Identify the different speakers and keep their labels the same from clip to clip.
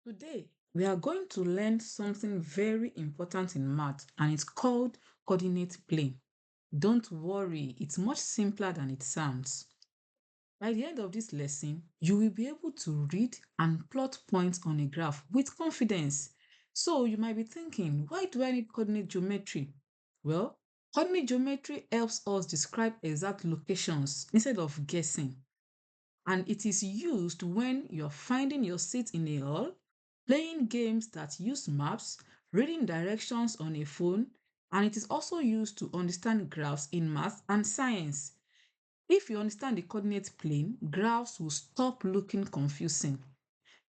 Speaker 1: Today, we are going to learn something very important in math, and it's called coordinate plane. Don't worry, it's much simpler than it sounds. By the end of this lesson, you will be able to read and plot points on a graph with confidence. So you might be thinking, why do I need coordinate geometry? Well, coordinate geometry helps us describe exact locations instead of guessing, and it is used when you're finding your seat in a hall, playing games that use maps, reading directions on a phone, and it is also used to understand graphs in math and science. If you understand the coordinate plane, graphs will stop looking confusing.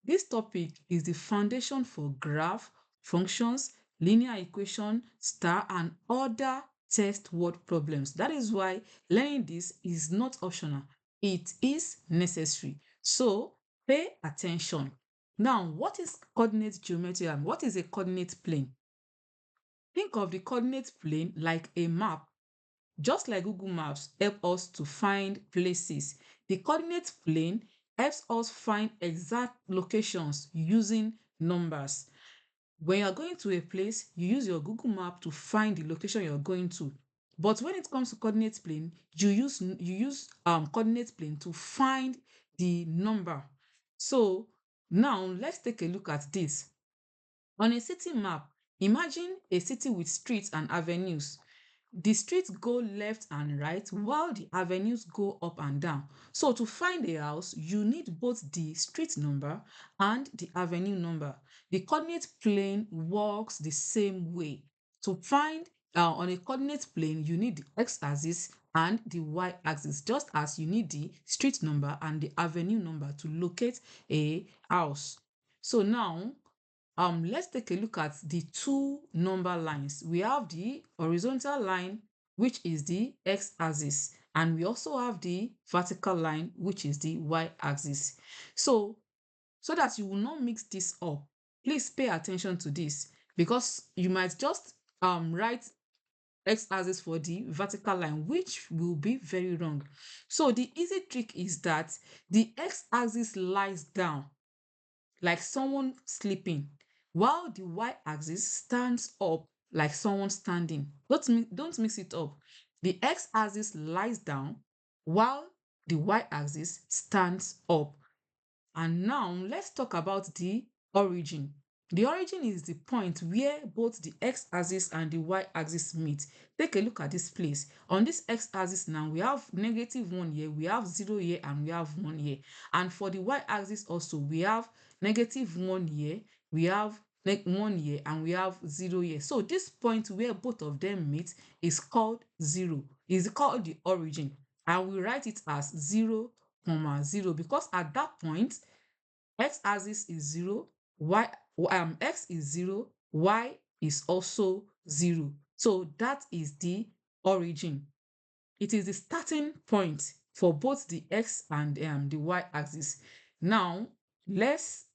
Speaker 1: This topic is the foundation for graph, functions, linear equation, star, and other test word problems. That is why learning this is not optional. It is necessary. So pay attention. Now, what is coordinate geometry and what is a coordinate plane? Think of the coordinate plane like a map. Just like Google Maps help us to find places, the coordinate plane helps us find exact locations using numbers. When you're going to a place, you use your Google Map to find the location you're going to. But when it comes to coordinate plane, you use coordinate plane to find the number. So now let's take a look at this. On a city map, imagine a city with streets and avenues. The streets go left and right while the avenues go up and down. So to find a house, you need both the street number and the avenue number. The coordinate plane works the same way. To find on a coordinate plane, you need the x-axis and the y-axis, just as you need the street number and the avenue number to locate a house. So now let's take a look at the two number lines. We have the horizontal line, which is the x-axis, and we also have the vertical line, which is the y-axis. So that you will not mix this up, please pay attention to this, because you might just write x-axis for the vertical line, which will be very wrong. So the easy trick is that the x-axis lies down like someone sleeping, while the y-axis stands up like someone standing. Don't mix it up. The x-axis lies down while the y-axis stands up. And now let's talk about the origin. The origin is the point where both the x-axis and the y-axis meet. Take a look at this place. On this x-axis now, we have -1 here, we have 0 here, and we have 1 here. And for the y-axis also, we have -1 here, we have 1 here, and we have 0 here. So this point where both of them meet is called 0, is called the origin. And we write it as 0, 0, because at that point, x-axis is 0, x is 0, y is also 0. So that is the origin. It is the starting point for both the x and the y-axis. Now, let's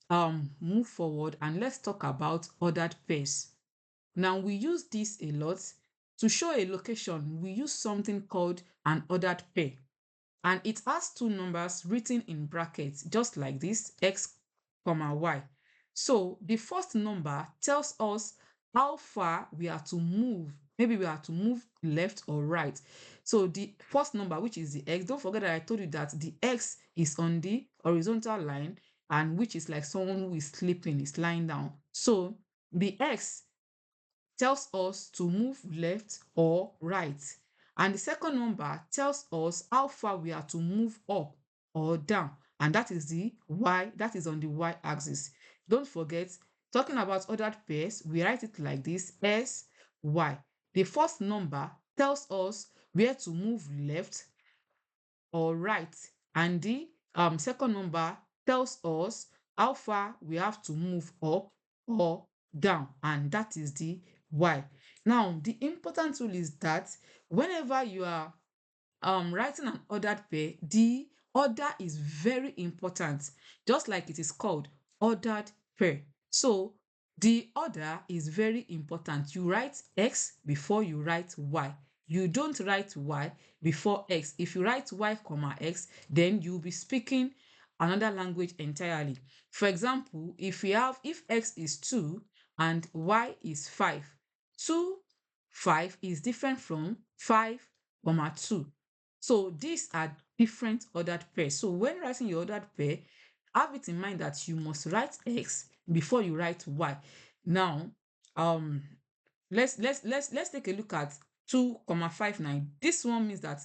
Speaker 1: move forward and let's talk about ordered pairs. Now, we use this a lot. To show a location, we use something called an ordered pair, and it has two numbers written in brackets, just like this, x, comma y. So the first number tells us how far we are to move. Maybe we are to move left or right. So the first number, which is the x, don't forget that I told you that the x is on the horizontal line, and which is like someone who is sleeping, is lying down. So the x tells us to move left or right. And the second number tells us how far we are to move up or down. And that is the y, that is on the y-axis. Don't forget, talking about ordered pairs, we write it like this, s, y. The first number tells us where to move left or right. And the second number tells us how far we have to move up or down, and that is the y. Now, the important rule is that whenever you are writing an ordered pair, the order is very important, just like it is called ordered pair. So the order is very important. You write x before you write y. You don't write y before x. If you write y comma x, then you'll be speaking another language entirely. For example, if x is 2 and y is 5, 2, 5 is different from 5, 2. So these are different ordered pairs. So when writing your ordered pair, have it in mind that you must write x before you write y. Now, um, let's take a look at 2,59. This one means that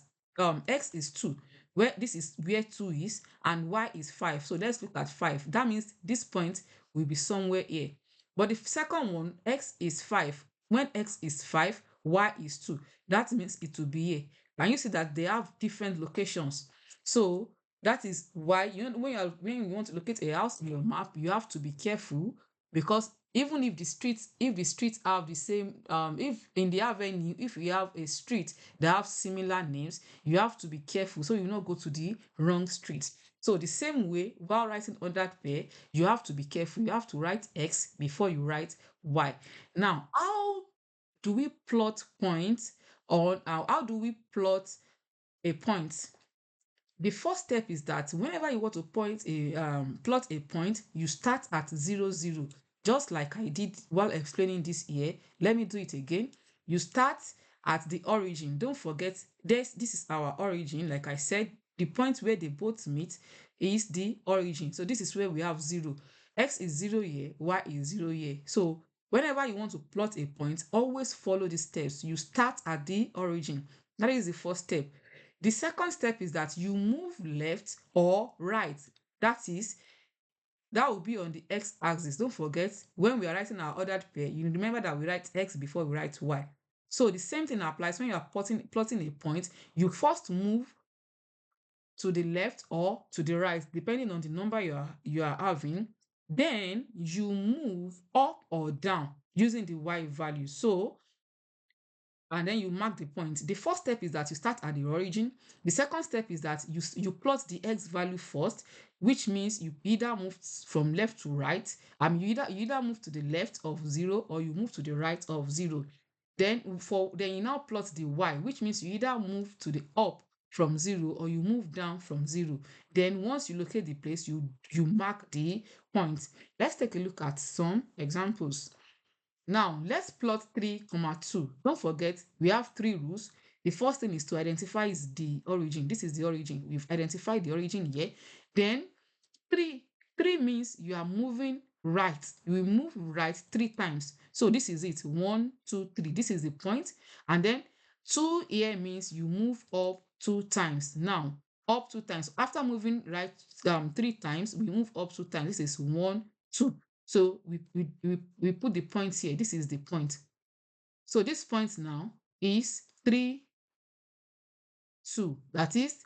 Speaker 1: x is 2, where this is where 2 is, and y is 5. So let's look at 5. That means this point will be somewhere here. But the second one, x is 5. When x is 5, y is 2. That means it will be here. And you see that they have different locations. So that is why when you want to locate a house in your map, you have to be careful, because even if the streets have the same, if in the avenue, if you have a street that have similar names, you have to be careful so you not go to the wrong street. So the same way, while writing ordered pair, you have to be careful. You have to write x before you write y. Now, how do we plot points, or how do we plot a point? The first step is that whenever you want to plot a point, you start at 0, 0, just like I did while explaining this here. Let me do it again. You start at the origin. Don't forget this is our origin. Like I said, the point where they both meet is the origin. So this is where we have 0. X is 0 here, y is 0 here. So whenever you want to plot a point, always follow the steps. You start at the origin. That is the first step. The second step is that you move left or right. That will be on the x-axis. Don't forget, when we are writing our ordered pair, you remember that we write x before we write y. So the same thing applies when you are plotting a point. You first move to the left or to the right, depending on the number you are having. Then you move up or down using the y value. So, and then you mark the point. The first step is that you start at the origin. The second step is that you plot the x value first, which means you either move from left to right. You either move to the left of 0 or you move to the right of 0. Then you now plot the y, which means you either move to the up from 0 or you move down from 0. Then once you locate the place, you mark the point. Let's take a look at some examples. Now, let's plot 3, 2. Don't forget, we have 3 rules. The first thing is to identify is the origin. This is the origin. We've identified the origin here. Then 3. 3 means you are moving right. You will move right 3 times. So this is it. 1, 2, 3. This is the point. And then 2 here means you move up 2 times. Now, up 2 times. After moving right 3 times, we move up 2 times. This is 1, 2. So we put the points here. This is the point. So this point now is 3, 2. That is,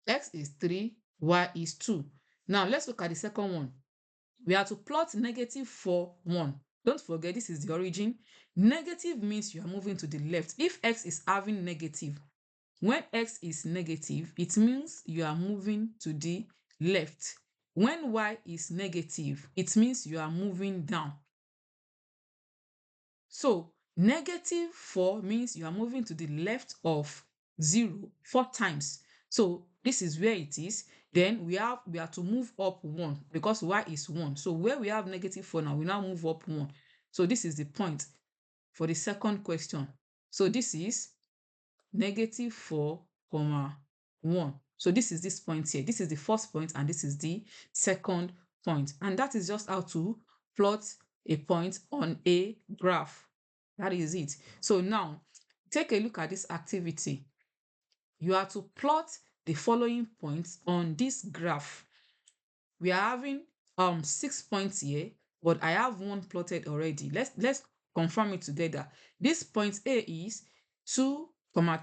Speaker 1: x is 3, y is 2. Now let's look at the second one. We have to plot -4, 1. Don't forget, this is the origin. Negative means you are moving to the left. If x is having negative, when x is negative, it means you are moving to the left. When y is negative, it means you are moving down. So -4 means you are moving to the left of 0 4 times. So this is where it is. Then we have to move up 1 because y is 1. So where we have -4 now, we now move up 1. So this is the point for the second question. So this is -4, 1. So this is this point here. This is the first point and this is the second point. And that is just how to plot a point on a graph. That is it. So now, take a look at this activity. You have to plot the following points on this graph. We are having 6 points here, but I have one plotted already. Let's confirm it together. This point A is 2,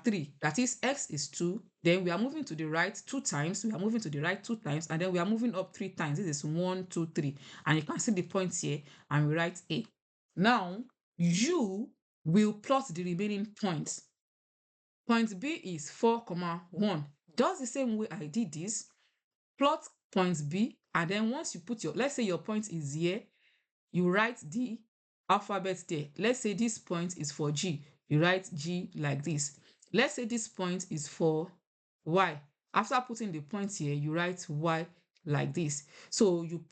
Speaker 1: 3. That is, x is 2. Then we are moving to the right 2 times. We are moving to the right 2 times, and then we are moving up 3 times. This is 1, 2, 3. And you can see the points here, and we write A. Now, you will plot the remaining points. Point B is 4, 1. Just the same way I did this, plot point B, and then once you put let's say your point is here, you write the alphabet there. Let's say this point is for G. You write G like this. Let's say this point is for Y. After putting the point here, you write y like this. So you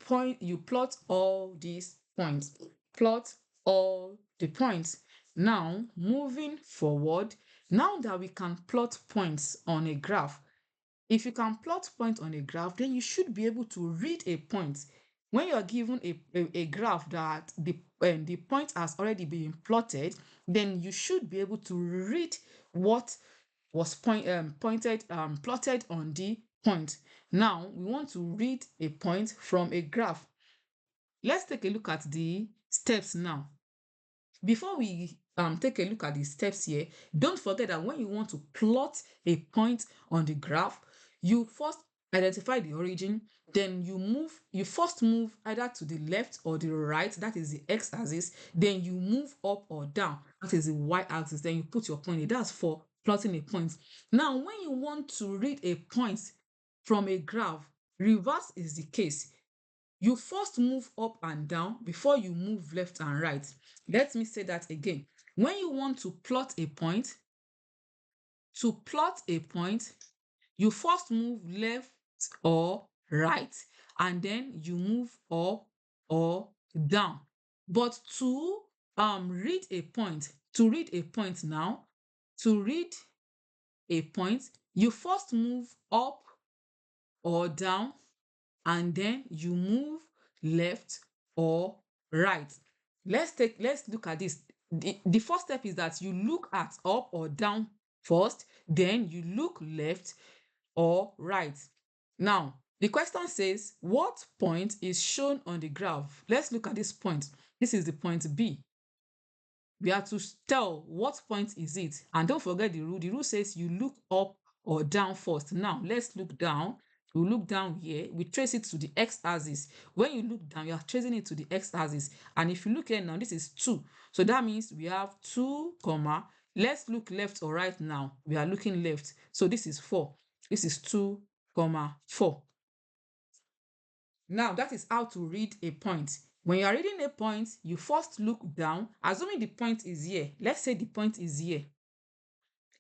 Speaker 1: plot all these points, plot all the points. Now, moving forward, now that we can plot points on a graph, if you can plot points on a graph, then you should be able to read a point. When you're given a graph that the point has already been plotted, then you should be able to read what was plotted on the point. Now, we want to read a point from a graph. Let's take a look at the steps now. Before we take a look at the steps here, don't forget that when you want to plot a point on the graph, you first identify the origin, then you first move either to the left or the right, that is the x-axis, then you move up or down, that is the y-axis, then you put your point there. That's for plotting a point. Now, when you want to read a point from a graph, reverse is the case. You first move up and down before you move left and right. Let me say that again. When you want to plot a point, you first move left or right, and then you move up or down. But to read a point, to read a point, you first move up or down, and then you move left or right. Let's look at this. The first step is that you look at up or down first, then you look left or right. Now, the question says, what point is shown on the graph? Let's look at this point. This is the point B. We have to tell what point is it. And don't forget the rule. The rule says you look up or down first. Now, let's look down. We look down here. We trace it to the x-axis. When you look down, you are tracing it to the x-axis. And if you look here now, this is 2. So that means we have 2, comma. Let's look left or right now. We are looking left. So this is 4. This is 2, comma 4. Now, that is how to read a point. When you are reading a point, you first look down, assuming the point is here. Let's say the point is here.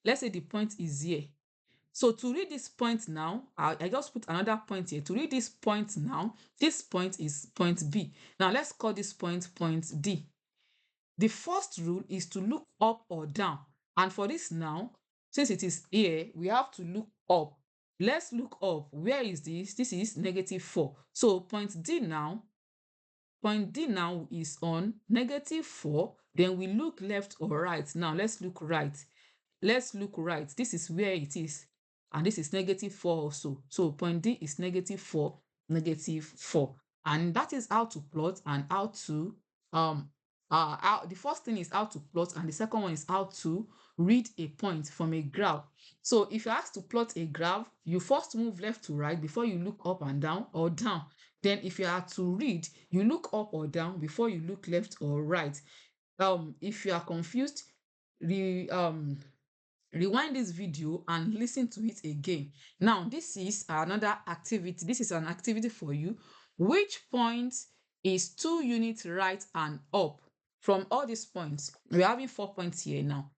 Speaker 1: Let's say the point is here. So to read this point now, I just put another point here. To read this point now, this point is point B. Now let's call this point point D. The first rule is to look up or down. And for this now, since it is here, we have to look up. Let's look up. Where is this? This is -4. So point D now is on -4. Then we look left or right. Now let's look right. Let's look right. This is where it is. And this is -4 also. So point D is -4, -4. And that is how to plot and how to the first thing is how to plot, and the second one is how to read a point from a graph. So if you're asked to plot a graph, you first move left to right before you look up and down or down. Then if you are to read, you look up or down before you look left or right. If you are confused, rewind this video and listen to it again. Now, this is another activity. This is an activity for you. Which point is 2 units right and up? From all these points, we're having 4 points here now,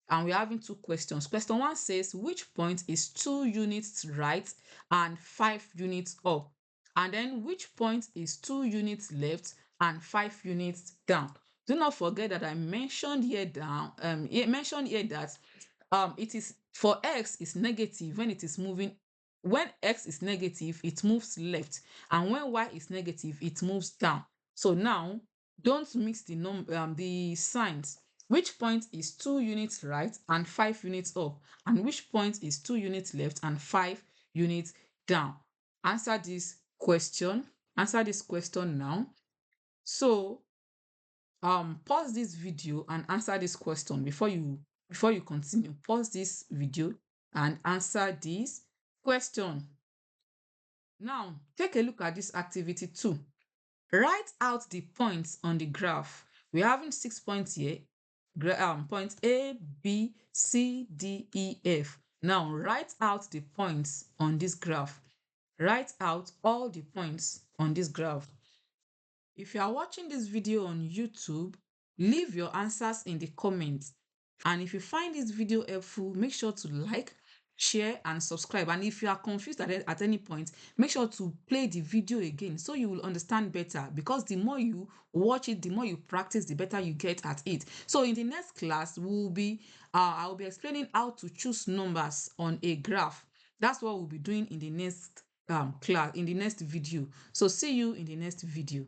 Speaker 1: and we're having 2 questions. Question 1 says, which point is 2 units right and 5 units up? And then which point is 2 units left and 5 units down? Do not forget that I mentioned here that it is for x is negative when it is moving. When x is negative, it moves left, and when y is negative, it moves down. So now, don't mix the signs. Which point is 2 units right and 5 units up? And which point is 2 units left and 5 units down? Answer this question. Answer this question now. So pause this video and answer this question before you continue. Pause this video and answer this question. Now, take a look at this activity 2. Write out the points on the graph. We're having 6 points here. Points A, B, C, D, E, F. Now, write out the points on this graph. Write out all the points on this graph. If you are watching this video on YouTube, leave your answers in the comments. And if you find this video helpful, make sure to like share, and subscribe. And if you are confused at any point, make sure to play the video again so you will understand better, because the more you watch it, the more you practice, the better you get at it. So in the next class, I'll be explaining how to choose numbers on a graph. That's what we'll be doing in the next class, in the next video. So see you in the next video.